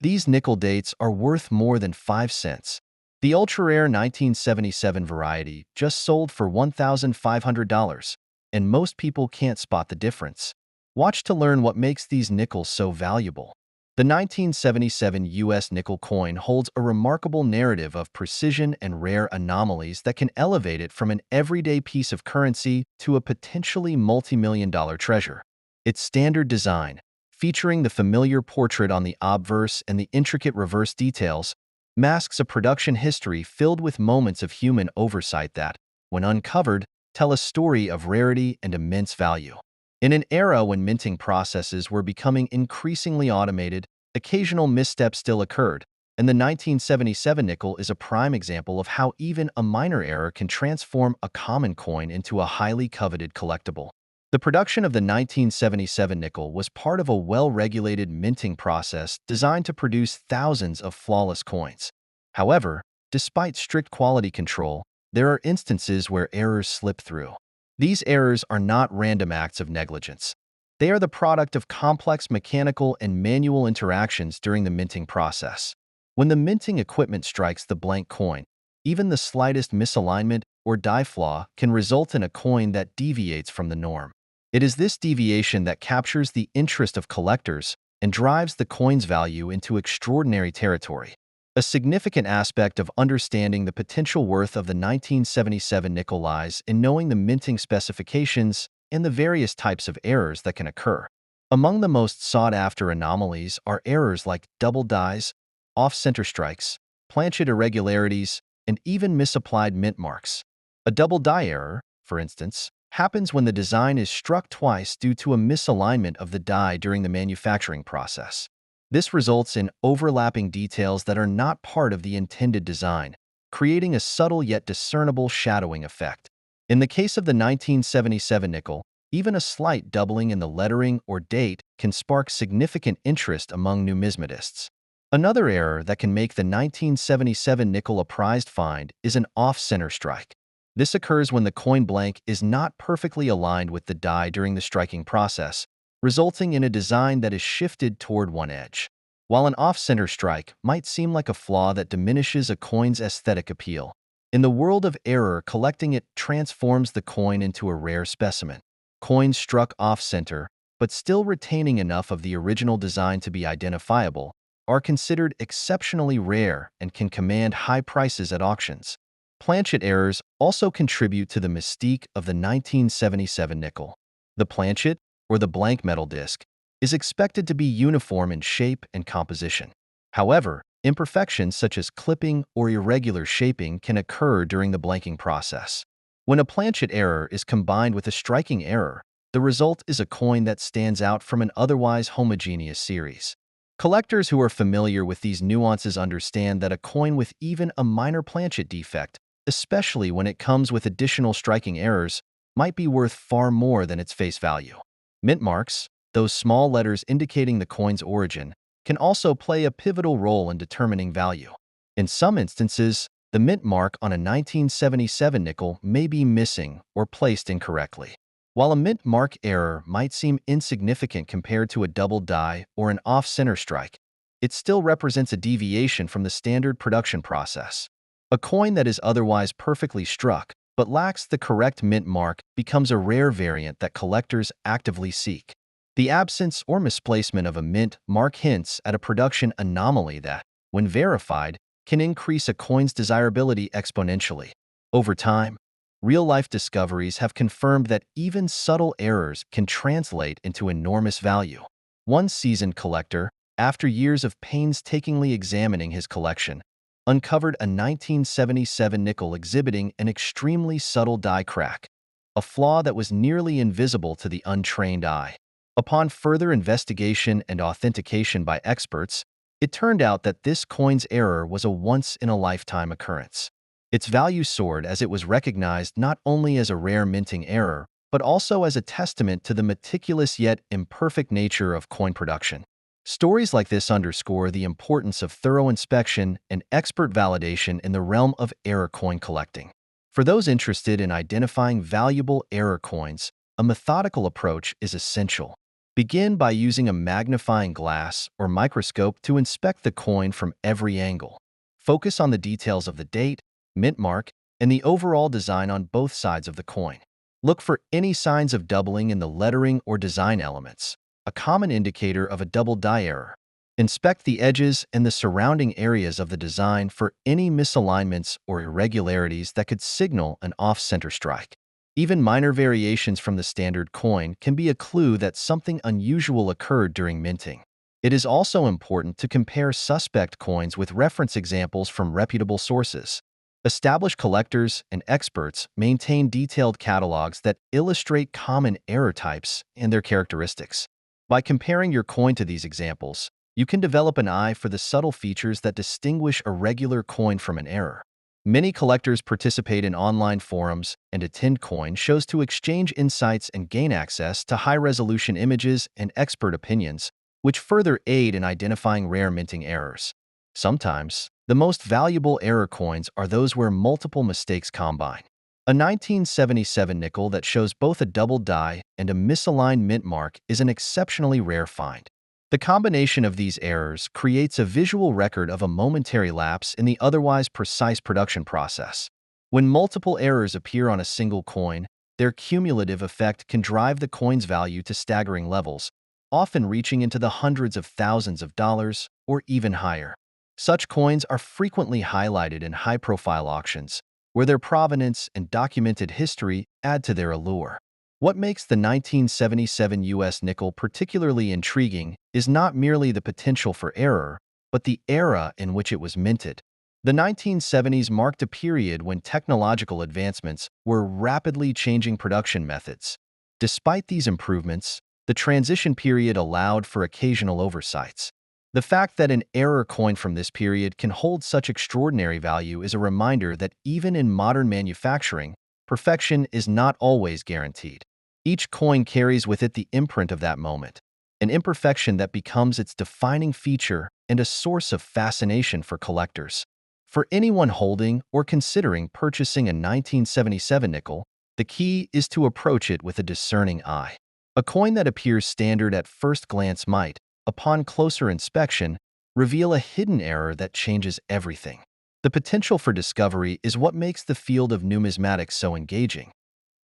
These nickel dates are worth more than 5 cents. The ultra-rare 1977 variety just sold for $1,500, and most people can't spot the difference. Watch to learn what makes these nickels so valuable. The 1977 U.S. nickel coin holds a remarkable narrative of precision and rare anomalies that can elevate it from an everyday piece of currency to a potentially multi-million-dollar treasure. Its standard design, featuring the familiar portrait on the obverse and the intricate reverse details, masks a production history filled with moments of human oversight that, when uncovered, tell a story of rarity and immense value. In an era when minting processes were becoming increasingly automated, occasional missteps still occurred, and the 1977 nickel is a prime example of how even a minor error can transform a common coin into a highly coveted collectible. The production of the 1977 nickel was part of a well-regulated minting process designed to produce thousands of flawless coins. However, despite strict quality control, there are instances where errors slip through. These errors are not random acts of negligence. They are the product of complex mechanical and manual interactions during the minting process. When the minting equipment strikes the blank coin, even the slightest misalignment or die flaw can result in a coin that deviates from the norm. It is this deviation that captures the interest of collectors and drives the coin's value into extraordinary territory. A significant aspect of understanding the potential worth of the 1977 nickel lies in knowing the minting specifications and the various types of errors that can occur. Among the most sought-after anomalies are errors like double dies, off-center strikes, planchet irregularities, and even misapplied mint marks. A double die error, for instance, happens when the design is struck twice due to a misalignment of the die during the manufacturing process. This results in overlapping details that are not part of the intended design, creating a subtle yet discernible shadowing effect. In the case of the 1977 nickel, even a slight doubling in the lettering or date can spark significant interest among numismatists. Another error that can make the 1977 nickel a prized find is an off-center strike. This occurs when the coin blank is not perfectly aligned with the die during the striking process, resulting in a design that is shifted toward one edge. While an off-center strike might seem like a flaw that diminishes a coin's aesthetic appeal, in the world of error, collecting it transforms the coin into a rare specimen. Coins struck off-center, but still retaining enough of the original design to be identifiable, are considered exceptionally rare and can command high prices at auctions. Planchet errors also contribute to the mystique of the 1977 nickel. The planchet, or the blank metal disc, is expected to be uniform in shape and composition. However, imperfections such as clipping or irregular shaping can occur during the blanking process. When a planchet error is combined with a striking error, the result is a coin that stands out from an otherwise homogeneous series. Collectors who are familiar with these nuances understand that a coin with even a minor planchet defect, especially when it comes with additional striking errors, might be worth far more than its face value. Mint marks, those small letters indicating the coin's origin, can also play a pivotal role in determining value. In some instances, the mint mark on a 1977 nickel may be missing or placed incorrectly. While a mint mark error might seem insignificant compared to a double die or an off-center strike, it still represents a deviation from the standard production process. A coin that is otherwise perfectly struck but lacks the correct mint mark becomes a rare variant that collectors actively seek. The absence or misplacement of a mint mark hints at a production anomaly that, when verified, can increase a coin's desirability exponentially. Over time, real-life discoveries have confirmed that even subtle errors can translate into enormous value. One seasoned collector, after years of painstakingly examining his collection, uncovered a 1977 nickel exhibiting an extremely subtle die crack, a flaw that was nearly invisible to the untrained eye. Upon further investigation and authentication by experts, it turned out that this coin's error was a once-in-a-lifetime occurrence. Its value soared as it was recognized not only as a rare minting error, but also as a testament to the meticulous yet imperfect nature of coin production. Stories like this underscore the importance of thorough inspection and expert validation in the realm of error coin collecting. For those interested in identifying valuable error coins, a methodical approach is essential. Begin by using a magnifying glass or microscope to inspect the coin from every angle. Focus on the details of the date, mint mark, and the overall design on both sides of the coin. Look for any signs of doubling in the lettering or design elements, a common indicator of a double die error. Inspect the edges and the surrounding areas of the design for any misalignments or irregularities that could signal an off-center strike. Even minor variations from the standard coin can be a clue that something unusual occurred during minting. It is also important to compare suspect coins with reference examples from reputable sources. Established collectors and experts maintain detailed catalogs that illustrate common error types and their characteristics. By comparing your coin to these examples, you can develop an eye for the subtle features that distinguish a regular coin from an error. Many collectors participate in online forums and attend coin shows to exchange insights and gain access to high-resolution images and expert opinions, which further aid in identifying rare minting errors. Sometimes, the most valuable error coins are those where multiple mistakes combine. A 1977 nickel that shows both a double die and a misaligned mint mark is an exceptionally rare find. The combination of these errors creates a visual record of a momentary lapse in the otherwise precise production process. When multiple errors appear on a single coin, their cumulative effect can drive the coin's value to staggering levels, often reaching into the hundreds of thousands of dollars or even higher. Such coins are frequently highlighted in high-profile auctions, where their provenance and documented history add to their allure. What makes the 1977 U.S. nickel particularly intriguing is not merely the potential for error, but the era in which it was minted. The 1970s marked a period when technological advancements were rapidly changing production methods. Despite these improvements, the transition period allowed for occasional oversights. The fact that an error coin from this period can hold such extraordinary value is a reminder that even in modern manufacturing, perfection is not always guaranteed. Each coin carries with it the imprint of that moment, an imperfection that becomes its defining feature and a source of fascination for collectors. For anyone holding or considering purchasing a 1977 nickel, the key is to approach it with a discerning eye. A coin that appears standard at first glance might, upon closer inspection, reveal a hidden error that changes everything. The potential for discovery is what makes the field of numismatics so engaging.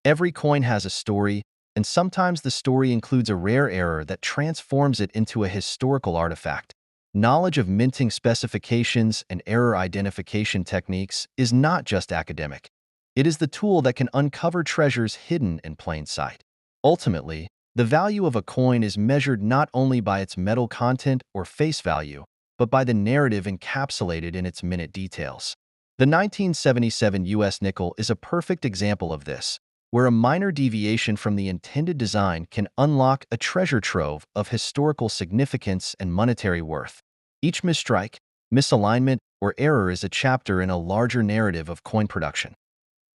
Every coin has a story, and sometimes the story includes a rare error that transforms it into a historical artifact. Knowledge of minting specifications and error identification techniques is not just academic. It is the tool that can uncover treasures hidden in plain sight. Ultimately, the value of a coin is measured not only by its metal content or face value, but by the narrative encapsulated in its minute details. The 1977 U.S. nickel is a perfect example of this, where a minor deviation from the intended design can unlock a treasure trove of historical significance and monetary worth. Each misstrike, misalignment, or error is a chapter in a larger narrative of coin production.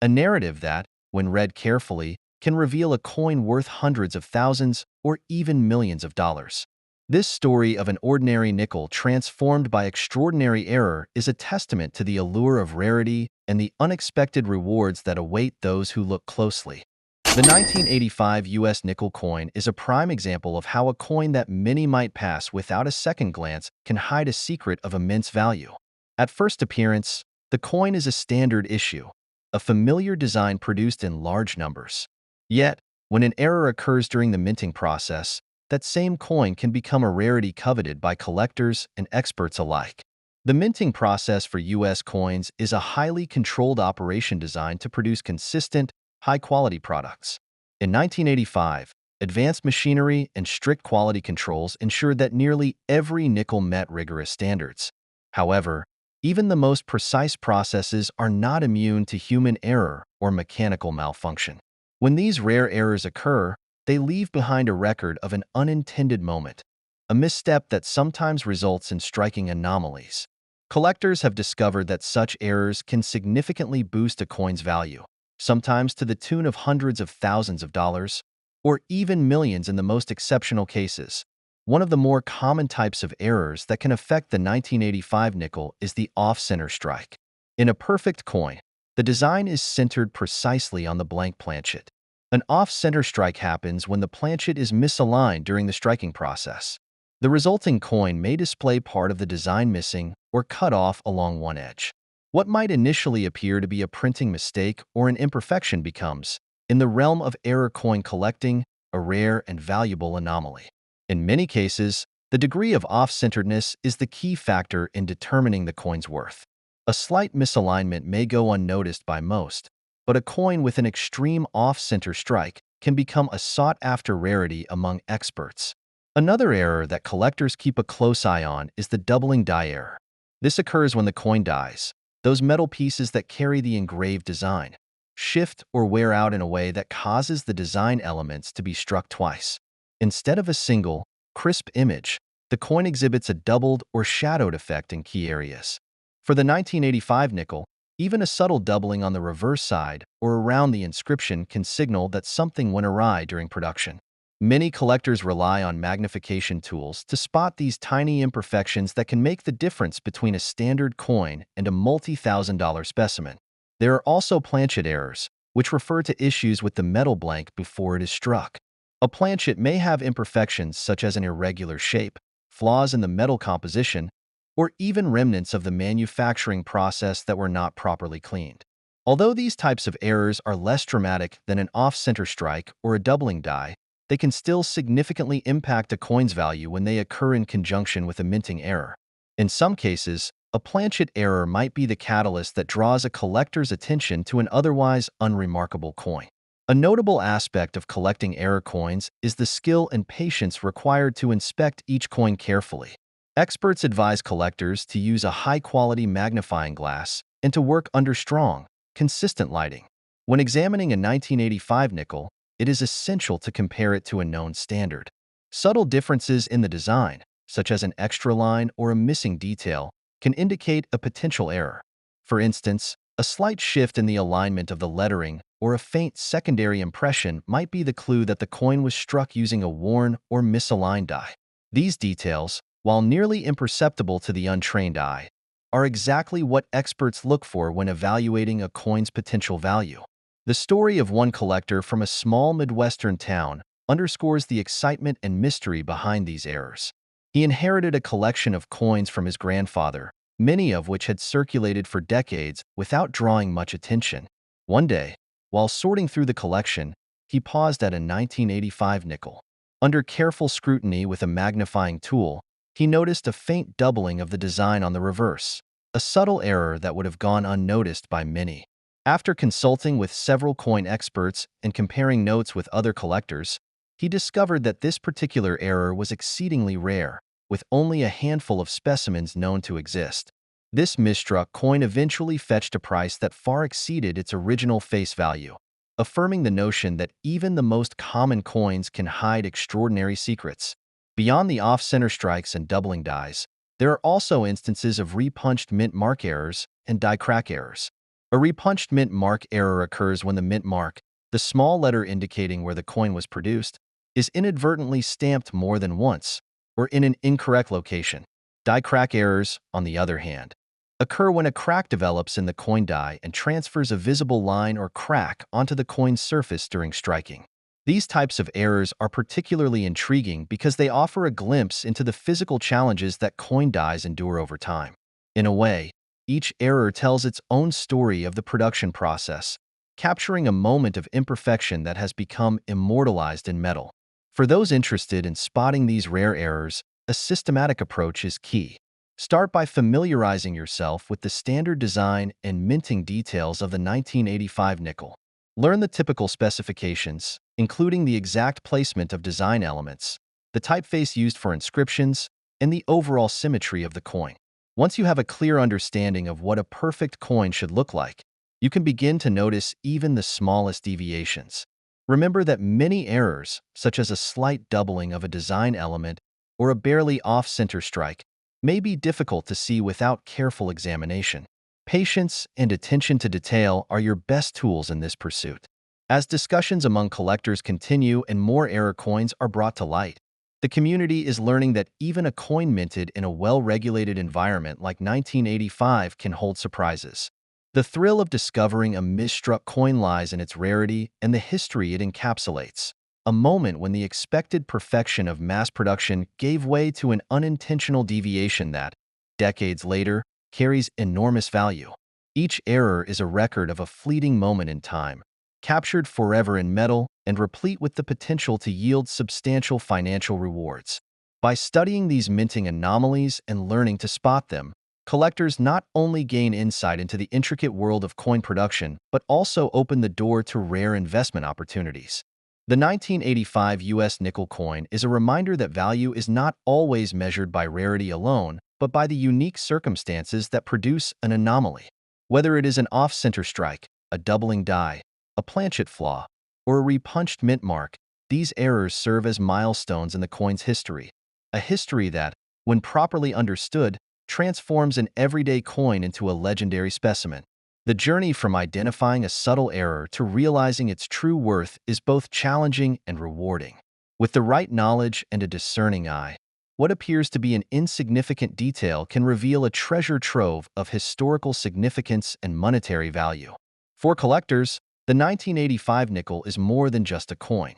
A narrative that, when read carefully, can reveal a coin worth hundreds of thousands or even millions of dollars. This story of an ordinary nickel transformed by extraordinary error is a testament to the allure of rarity and the unexpected rewards that await those who look closely. The 1985 U.S. nickel coin is a prime example of how a coin that many might pass without a second glance can hide a secret of immense value. At first appearance, the coin is a standard issue, a familiar design produced in large numbers. Yet, when an error occurs during the minting process, that same coin can become a rarity coveted by collectors and experts alike. The minting process for U.S. coins is a highly controlled operation designed to produce consistent, high-quality products. In 1985, advanced machinery and strict quality controls ensured that nearly every nickel met rigorous standards. However, even the most precise processes are not immune to human error or mechanical malfunction. When these rare errors occur, they leave behind a record of an unintended moment, a misstep that sometimes results in striking anomalies. Collectors have discovered that such errors can significantly boost a coin's value, sometimes to the tune of hundreds of thousands of dollars, or even millions in the most exceptional cases. One of the more common types of errors that can affect the 1985 nickel is the off-center strike. In a perfect coin, the design is centered precisely on the blank planchet. An off-center strike happens when the planchet is misaligned during the striking process. The resulting coin may display part of the design missing or cut off along one edge. What might initially appear to be a printing mistake or an imperfection becomes, in the realm of error coin collecting, a rare and valuable anomaly. In many cases, the degree of off-centeredness is the key factor in determining the coin's worth. A slight misalignment may go unnoticed by most, but a coin with an extreme off-center strike can become a sought-after rarity among experts. Another error that collectors keep a close eye on is the doubling die error. This occurs when the coin dies. Those metal pieces that carry the engraved design shift or wear out in a way that causes the design elements to be struck twice. Instead of a single, crisp image, the coin exhibits a doubled or shadowed effect in key areas. For the 1985 nickel, even a subtle doubling on the reverse side or around the inscription can signal that something went awry during production. Many collectors rely on magnification tools to spot these tiny imperfections that can make the difference between a standard coin and a multi-thousand-dollar specimen. There are also planchet errors, which refer to issues with the metal blank before it is struck. A planchet may have imperfections such as an irregular shape, flaws in the metal composition, or even remnants of the manufacturing process that were not properly cleaned. Although these types of errors are less dramatic than an off-center strike or a doubling die, they can still significantly impact a coin's value when they occur in conjunction with a minting error. In some cases, a planchet error might be the catalyst that draws a collector's attention to an otherwise unremarkable coin. A notable aspect of collecting error coins is the skill and patience required to inspect each coin carefully. Experts advise collectors to use a high-quality magnifying glass and to work under strong, consistent lighting. When examining a 1985 nickel, it is essential to compare it to a known standard. Subtle differences in the design, such as an extra line or a missing detail, can indicate a potential error. For instance, a slight shift in the alignment of the lettering or a faint secondary impression might be the clue that the coin was struck using a worn or misaligned die. These details, while nearly imperceptible to the untrained eye, are exactly what experts look for when evaluating a coin's potential value. The story of one collector from a small Midwestern town underscores the excitement and mystery behind these errors. He inherited a collection of coins from his grandfather, many of which had circulated for decades without drawing much attention. One day, while sorting through the collection, he paused at a 1985 nickel. Under careful scrutiny with a magnifying tool, he noticed a faint doubling of the design on the reverse, a subtle error that would have gone unnoticed by many. After consulting with several coin experts and comparing notes with other collectors, he discovered that this particular error was exceedingly rare, with only a handful of specimens known to exist. This misstruck coin eventually fetched a price that far exceeded its original face value, affirming the notion that even the most common coins can hide extraordinary secrets. Beyond the off-center strikes and doubling dies, there are also instances of repunched mint mark errors and die crack errors. A repunched mint mark error occurs when the mint mark, the small letter indicating where the coin was produced, is inadvertently stamped more than once, or in an incorrect location. Die crack errors, on the other hand, occur when a crack develops in the coin die and transfers a visible line or crack onto the coin's surface during striking. These types of errors are particularly intriguing because they offer a glimpse into the physical challenges that coin dies endure over time. In a way, each error tells its own story of the production process, capturing a moment of imperfection that has become immortalized in metal. For those interested in spotting these rare errors, a systematic approach is key. Start by familiarizing yourself with the standard design and minting details of the 1985 nickel. Learn the typical specifications, including the exact placement of design elements, the typeface used for inscriptions, and the overall symmetry of the coin. Once you have a clear understanding of what a perfect coin should look like, you can begin to notice even the smallest deviations. Remember that many errors, such as a slight doubling of a design element or a barely off-center strike, may be difficult to see without careful examination. Patience and attention to detail are your best tools in this pursuit. As discussions among collectors continue and more error coins are brought to light, the community is learning that even a coin minted in a well-regulated environment like 1985 can hold surprises. The thrill of discovering a misstruck coin lies in its rarity and the history it encapsulates. A moment when the expected perfection of mass production gave way to an unintentional deviation that, decades later, carries enormous value. Each error is a record of a fleeting moment in time, captured forever in metal and replete with the potential to yield substantial financial rewards. By studying these minting anomalies and learning to spot them, collectors not only gain insight into the intricate world of coin production, but also open the door to rare investment opportunities. The 1985 U.S. nickel coin is a reminder that value is not always measured by rarity alone, but by the unique circumstances that produce an anomaly. Whether it is an off-center strike, a doubling die, a planchet flaw, or a repunched mint mark, these errors serve as milestones in the coin's history. A history that, when properly understood, transforms an everyday coin into a legendary specimen. The journey from identifying a subtle error to realizing its true worth is both challenging and rewarding. With the right knowledge and a discerning eye, what appears to be an insignificant detail can reveal a treasure trove of historical significance and monetary value. For collectors, the 1985 nickel is more than just a coin.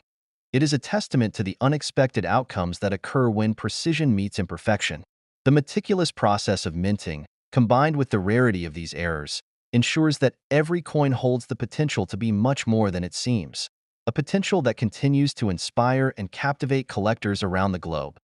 It is a testament to the unexpected outcomes that occur when precision meets imperfection. The meticulous process of minting, combined with the rarity of these errors, ensures that every coin holds the potential to be much more than it seems, a potential that continues to inspire and captivate collectors around the globe.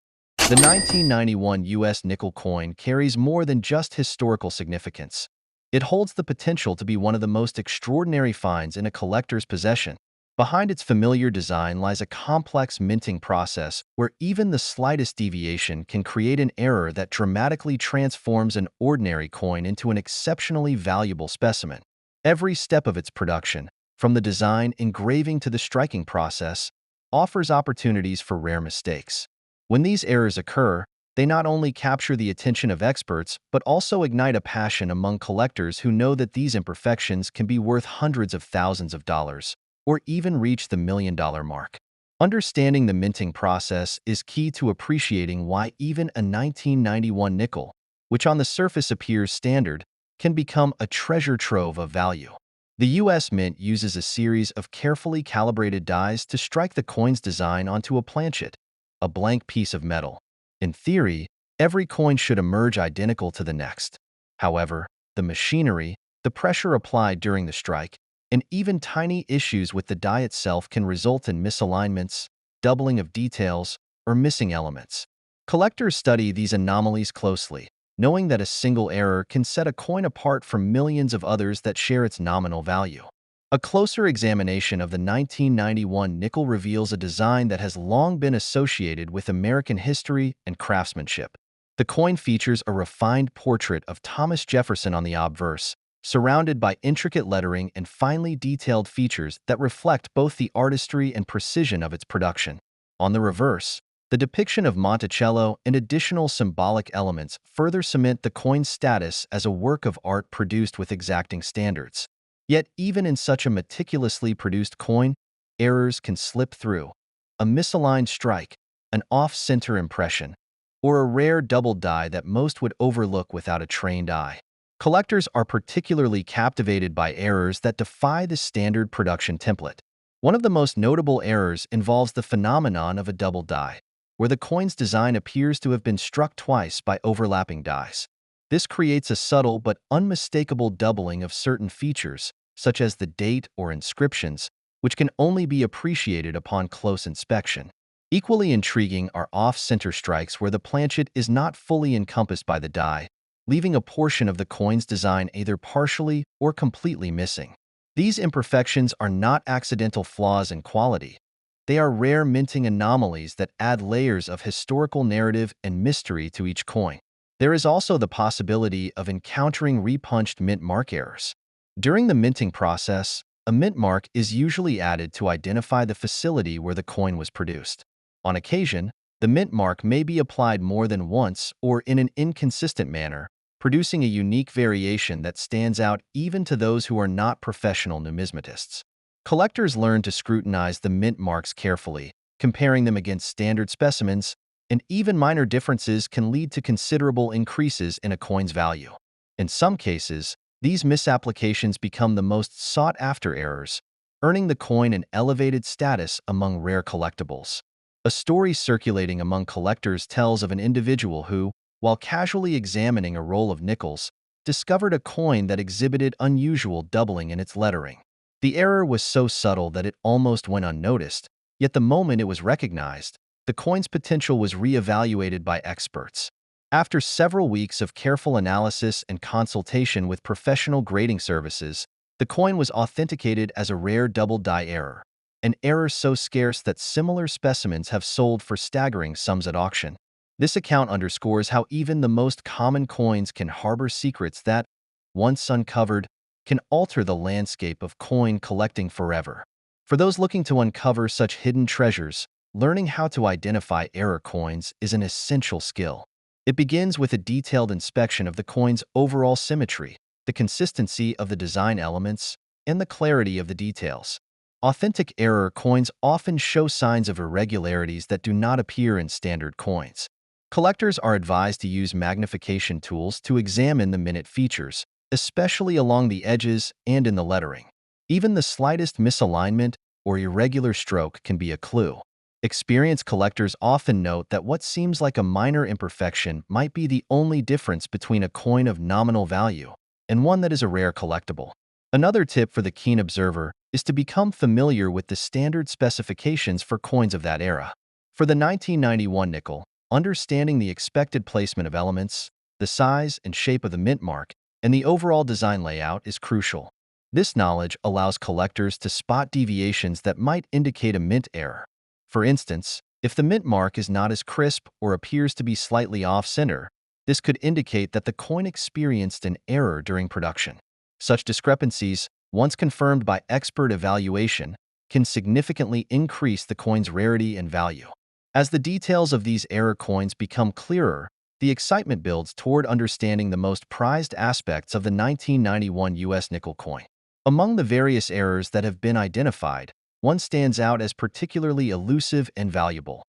The 1991 U.S. nickel coin carries more than just historical significance. It holds the potential to be one of the most extraordinary finds in a collector's possession. Behind its familiar design lies a complex minting process where even the slightest deviation can create an error that dramatically transforms an ordinary coin into an exceptionally valuable specimen. Every step of its production, from the design engraving to the striking process, offers opportunities for rare mistakes. When these errors occur, they not only capture the attention of experts, but also ignite a passion among collectors who know that these imperfections can be worth hundreds of thousands of dollars, or even reach the $1 million mark. Understanding the minting process is key to appreciating why even a 1991 nickel, which on the surface appears standard, can become a treasure trove of value. The U.S. Mint uses a series of carefully calibrated dies to strike the coin's design onto a planchet, a blank piece of metal. In theory, every coin should emerge identical to the next. However, the machinery, the pressure applied during the strike, and even tiny issues with the die itself can result in misalignments, doubling of details, or missing elements. Collectors study these anomalies closely, knowing that a single error can set a coin apart from millions of others that share its nominal value. A closer examination of the 1991 nickel reveals a design that has long been associated with American history and craftsmanship. The coin features a refined portrait of Thomas Jefferson on the obverse, surrounded by intricate lettering and finely detailed features that reflect both the artistry and precision of its production. On the reverse, the depiction of Monticello and additional symbolic elements further cement the coin's status as a work of art produced with exacting standards. Yet, even in such a meticulously produced coin, errors can slip through. A misaligned strike, an off-center impression, or a rare double die that most would overlook without a trained eye. Collectors are particularly captivated by errors that defy the standard production template. One of the most notable errors involves the phenomenon of a double die, where the coin's design appears to have been struck twice by overlapping dies. This creates a subtle but unmistakable doubling of certain features, such as the date or inscriptions, which can only be appreciated upon close inspection. Equally intriguing are off-center strikes where the planchet is not fully encompassed by the die, leaving a portion of the coin's design either partially or completely missing. These imperfections are not accidental flaws in quality. They are rare minting anomalies that add layers of historical narrative and mystery to each coin. There is also the possibility of encountering repunched mint mark errors. During the minting process, a mint mark is usually added to identify the facility where the coin was produced. On occasion, the mint mark may be applied more than once or in an inconsistent manner, producing a unique variation that stands out even to those who are not professional numismatists. Collectors learn to scrutinize the mint marks carefully, comparing them against standard specimens, and even minor differences can lead to considerable increases in a coin's value. In some cases, These misapplications become the most sought-after errors, earning the coin an elevated status among rare collectibles. A story circulating among collectors tells of an individual who, while casually examining a roll of nickels, discovered a coin that exhibited unusual doubling in its lettering. The error was so subtle that it almost went unnoticed, yet the moment it was recognized, the coin's potential was re-evaluated by experts. After several weeks of careful analysis and consultation with professional grading services, the coin was authenticated as a rare double die error, an error so scarce that similar specimens have sold for staggering sums at auction. This account underscores how even the most common coins can harbor secrets that, once uncovered, can alter the landscape of coin collecting forever. For those looking to uncover such hidden treasures, learning how to identify error coins is an essential skill. It begins with a detailed inspection of the coin's overall symmetry, the consistency of the design elements, and the clarity of the details. Authentic error coins often show signs of irregularities that do not appear in standard coins. Collectors are advised to use magnification tools to examine the minute features, especially along the edges and in the lettering. Even the slightest misalignment or irregular stroke can be a clue. Experienced collectors often note that what seems like a minor imperfection might be the only difference between a coin of nominal value and one that is a rare collectible. Another tip for the keen observer is to become familiar with the standard specifications for coins of that era. For the 1991 nickel, understanding the expected placement of elements, the size and shape of the mint mark, and the overall design layout is crucial. This knowledge allows collectors to spot deviations that might indicate a mint error. For instance, if the mint mark is not as crisp or appears to be slightly off-center, this could indicate that the coin experienced an error during production. Such discrepancies, once confirmed by expert evaluation, can significantly increase the coin's rarity and value. As the details of these error coins become clearer, the excitement builds toward understanding the most prized aspects of the 1991 U.S. nickel coin. Among the various errors that have been identified, one stands out as particularly elusive and valuable: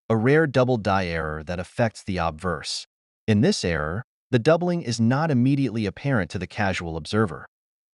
a rare double die error that affects the obverse. In this error, the doubling is not immediately apparent to the casual observer.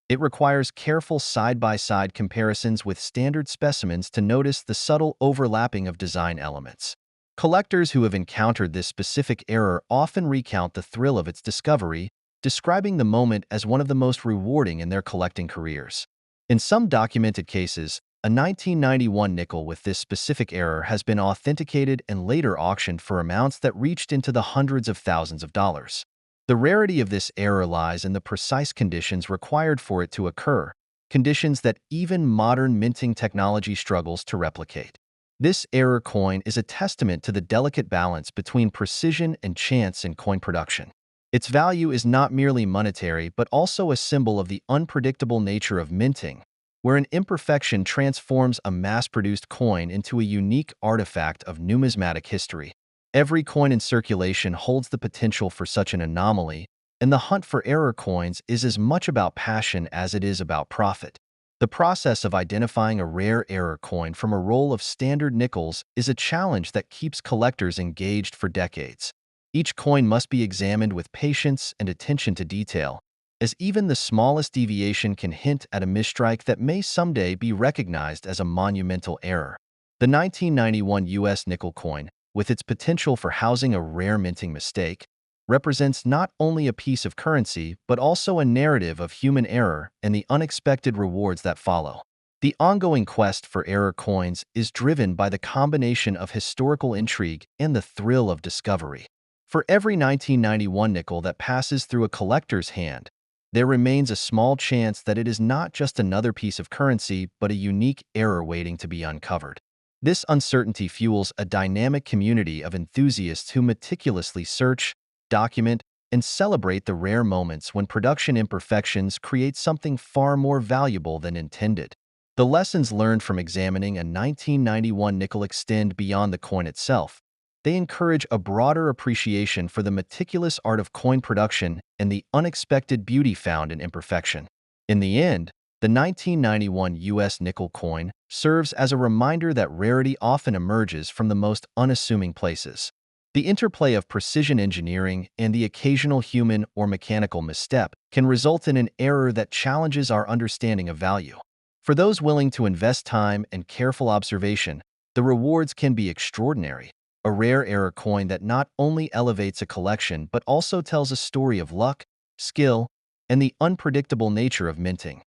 It requires careful side-by-side comparisons with standard specimens to notice the subtle overlapping of design elements. Collectors who have encountered this specific error often recount the thrill of its discovery, describing the moment as one of the most rewarding in their collecting careers. In some documented cases, a 1991 nickel with this specific error has been authenticated and later auctioned for amounts that reached into the hundreds of thousands of dollars. The rarity of this error lies in the precise conditions required for it to occur, conditions that even modern minting technology struggles to replicate. This error coin is a testament to the delicate balance between precision and chance in coin production. Its value is not merely monetary but also a symbol of the unpredictable nature of minting, where an imperfection transforms a mass-produced coin into a unique artifact of numismatic history. Every coin in circulation holds the potential for such an anomaly, and the hunt for error coins is as much about passion as it is about profit. The process of identifying a rare error coin from a roll of standard nickels is a challenge that keeps collectors engaged for decades. Each coin must be examined with patience and attention to detail, as even the smallest deviation can hint at a misstrike that may someday be recognized as a monumental error. The 1991 U.S. nickel coin, with its potential for housing a rare minting mistake, represents not only a piece of currency but also a narrative of human error and the unexpected rewards that follow. The ongoing quest for error coins is driven by the combination of historical intrigue and the thrill of discovery. For every 1991 nickel that passes through a collector's hand, there remains a small chance that it is not just another piece of currency but a unique error waiting to be uncovered. This uncertainty fuels a dynamic community of enthusiasts who meticulously search, document, and celebrate the rare moments when production imperfections create something far more valuable than intended. The lessons learned from examining a 1991 nickel extend beyond the coin itself. They encourage a broader appreciation for the meticulous art of coin production and the unexpected beauty found in imperfection. In the end, the 1991 U.S. nickel coin serves as a reminder that rarity often emerges from the most unassuming places. The interplay of precision engineering and the occasional human or mechanical misstep can result in an error that challenges our understanding of value. For those willing to invest time and careful observation, the rewards can be extraordinary. A rare error coin that not only elevates a collection but also tells a story of luck, skill, and the unpredictable nature of minting.